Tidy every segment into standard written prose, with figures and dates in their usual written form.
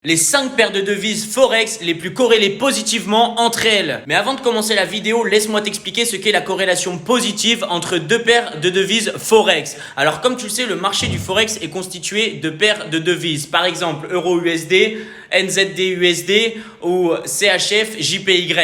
Les 5 paires de devises Forex les plus corrélées positivement entre elles. Mais avant de commencer la vidéo, laisse-moi t'expliquer ce qu'est la corrélation positive entre deux paires de devises Forex. Alors comme tu le sais, le marché du Forex est constitué de paires de devises. Par exemple, Euro-USD, NZD-USD ou CHF JPY.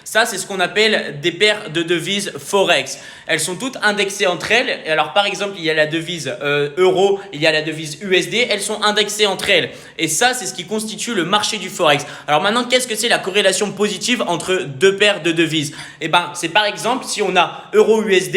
Ça, c'est ce qu'on appelle des paires de devises Forex. Elles sont toutes indexées entre elles. Alors par exemple, il y a la devise Euro, il y a la devise USD. Elles sont indexées entre elles. Et ça, c'est ce qui constitue le marché du Forex. Alors maintenant, qu'est-ce que c'est la corrélation positive entre deux paires de devises? Eh ben, c'est par exemple si on a Euro-USD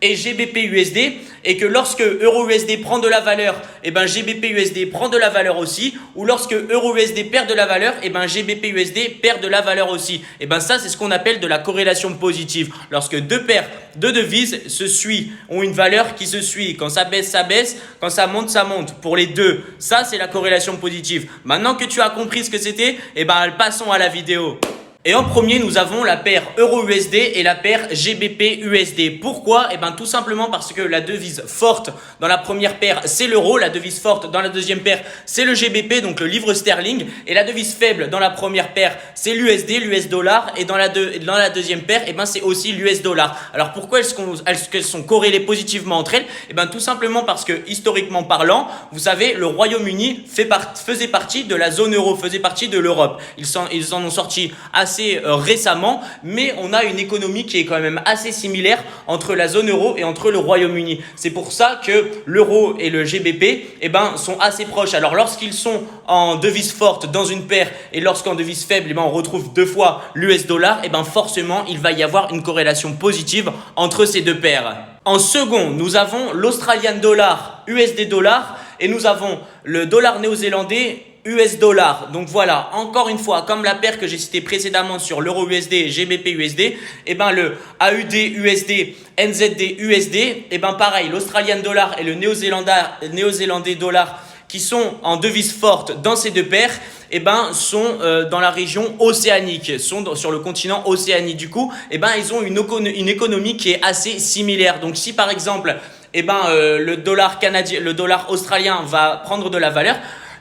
et GBP-USD et que lorsque Euro-USD prend de la valeur, et ben GBP-USD prend de la valeur aussi, ou lorsque Euro-USD perd de la valeur, et ben GBP-USD perd de la valeur aussi. Et ben ça, c'est ce qu'on appelle de la corrélation positive. Lorsque deux paires de devises se suivent, ont une valeur qui se suit. Quand ça baisse, quand ça monte, ça monte. Pour les deux, ça c'est la corrélation positive. Maintenant que tu as compris ce que c'était, et ben passons à la vidéo. Et en premier, nous avons la paire Euro-USD et la paire GBP-USD. Pourquoi? Eh bien, tout simplement parce que la devise forte dans la première paire, c'est l'euro. La devise forte dans la deuxième paire, c'est le GBP, donc le livre sterling. Et la devise faible dans la première paire, c'est l'USD, l'US dollar. Et dans la deuxième paire, eh bien, c'est aussi l'US dollar. Alors, pourquoi est-ce qu'elles sont corrélées positivement entre elles? Eh bien, tout simplement parce que, historiquement parlant, vous savez, le Royaume-Uni faisait partie de la zone euro, faisait partie de l'Europe. Ils en ont sorti assez récemment, mais on a une économie qui est quand même assez similaire entre la zone euro et entre le Royaume-Uni. C'est pour ça que l'euro et le GBP sont assez proches. Alors lorsqu'ils sont en devise forte dans une paire et lorsqu'en devise faible, on retrouve deux fois l'US dollar, forcément il va y avoir une corrélation positive entre ces deux paires. En second, nous avons l'Australian dollar, USD dollar, et nous avons le dollar néo-zélandais, US dollar. Donc voilà, encore une fois, comme la paire que j'ai citée précédemment sur l'euro USD et GBP USD, le AUD USD, NZD USD, pareil, l'Australian dollar et le néo-zélandais dollar qui sont en devise forte dans ces deux paires, sont dans la région océanique, sont sur le continent océanique. Du coup, ils ont une économie qui est assez similaire. Donc si par exemple, le dollar canadien, le dollar australien va prendre de la valeur,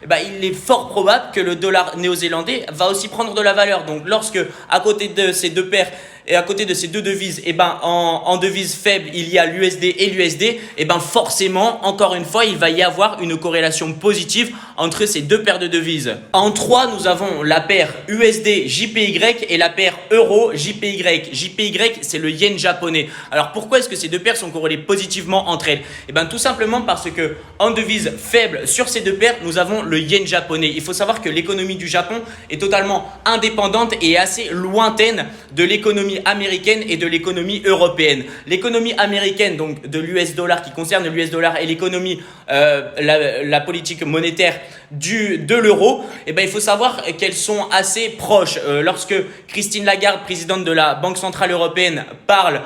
il est fort probable que le dollar néo-zélandais va aussi prendre de la valeur. Donc, lorsque à côté de ces deux paires et à côté de ces deux devises, en devise faible, il y a l'USD et l'USD, forcément, encore une fois, il va y avoir une corrélation positive entre ces deux paires de devises. En 3, nous avons la paire USD JPY et la paire Euro JPY. JPY, c'est le yen japonais. Alors, pourquoi est-ce que ces deux paires sont corrélées positivement entre elles? Tout simplement parce que en devise faible sur ces deux paires, nous avons le yen japonais. Il faut savoir que l'économie du Japon est totalement indépendante et assez lointaine de l'économie américaine et de l'économie européenne. L'économie américaine, donc de l'US dollar, qui concerne l'US dollar, et l'économie, la politique monétaire de l'euro, il faut savoir qu'elles sont assez proches. Lorsque Christine Lagarde, présidente de la Banque Centrale Européenne, parle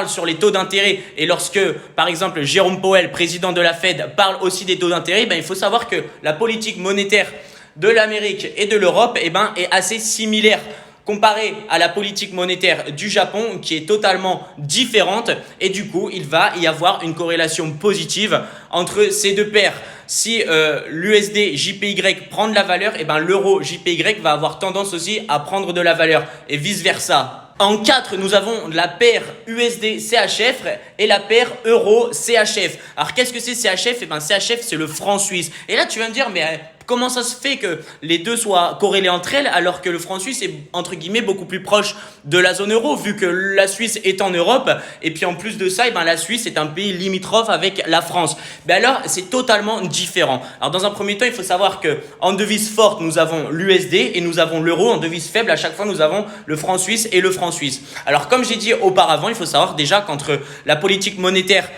sur les taux d'intérêt, et lorsque, par exemple, Jérôme Powell, président de la Fed, parle aussi des taux d'intérêt, il faut savoir que la politique monétaire de l'Amérique et de l'Europe est assez similaire comparé à la politique monétaire du Japon qui est totalement différente, et du coup il va y avoir une corrélation positive entre ces deux paires. Si l'USD JPY prend de la valeur, l'euro JPY va avoir tendance aussi à prendre de la valeur et vice versa. En 4, nous avons la paire USD CHF et la paire Euro CHF. Alors qu'est-ce que c'est CHF? CHF, c'est le franc suisse. Et là tu vas me dire, mais comment ça se fait que les deux soient corrélés entre elles alors que le franc suisse est entre guillemets beaucoup plus proche de la zone euro, vu que la Suisse est en Europe, et puis en plus de ça, la Suisse est un pays limitrophe avec la France. Alors c'est totalement différent. Alors dans un premier temps, il faut savoir que en devise forte, nous avons l'USD et nous avons l'euro. En devise faible, à chaque fois, nous avons le franc suisse et le franc suisse. Alors comme j'ai dit auparavant, il faut savoir déjà qu'entre la politique monétaire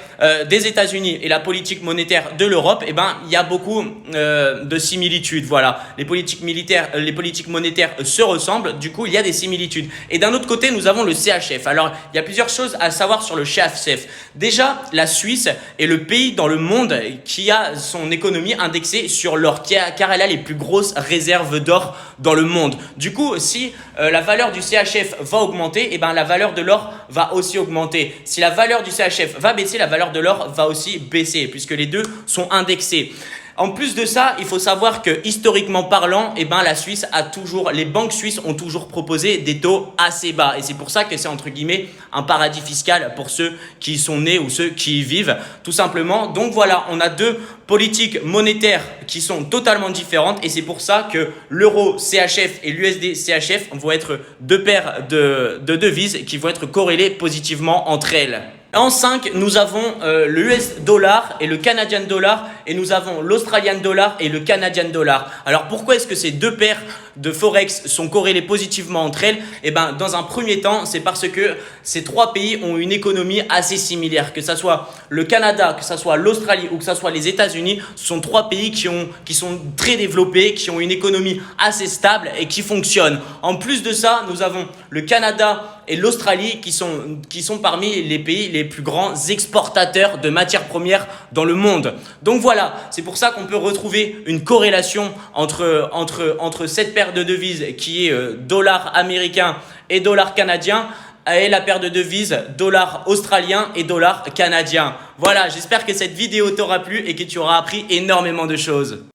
des États-Unis et la politique monétaire de l'Europe, il y a beaucoup de similitudes. Voilà, les politiques monétaires se ressemblent, du coup il y a des similitudes. Et d'un autre côté, nous avons le CHF. Alors il y a plusieurs choses à savoir sur le CHF. Déjà, la Suisse est le pays dans le monde qui a son économie indexée sur l'or, car elle a les plus grosses réserves d'or dans le monde. Du coup, si la valeur du CHF va augmenter, la valeur de l'or va aussi augmenter. Si la valeur du CHF va baisser, la valeur de l'or va aussi baisser, puisque les deux sont indexés. En plus de ça, il faut savoir que historiquement parlant, la Suisse les banques suisses ont toujours proposé des taux assez bas. Et c'est pour ça que c'est entre guillemets un paradis fiscal pour ceux qui y sont nés ou ceux qui y vivent, tout simplement. Donc voilà, on a deux politiques monétaires qui sont totalement différentes et c'est pour ça que l'euro CHF et l'USD CHF vont être deux paires de devises qui vont être corrélées positivement entre elles. En 5, nous avons le US dollar et le Canadian dollar et nous avons l'Australian dollar et le Canadian dollar. Alors pourquoi est-ce que ces deux paires de forex sont corrélées positivement entre elles? Dans un premier temps, c'est parce que ces trois pays ont une économie assez similaire. Que ce soit le Canada, que ce soit l'Australie ou que ce soit les États-Unis, ce sont trois pays qui sont très développés, qui ont une économie assez stable et qui fonctionnent. En plus de ça, nous avons le Canada et l'Australie qui sont parmi les pays les plus grands exportateurs de matières premières dans le monde. Donc voilà, c'est pour ça qu'on peut retrouver une corrélation entre cette paire de devises qui est dollar américain et dollar canadien et la paire de devises dollar australien et dollar canadien. Voilà, j'espère que cette vidéo t'aura plu et que tu auras appris énormément de choses.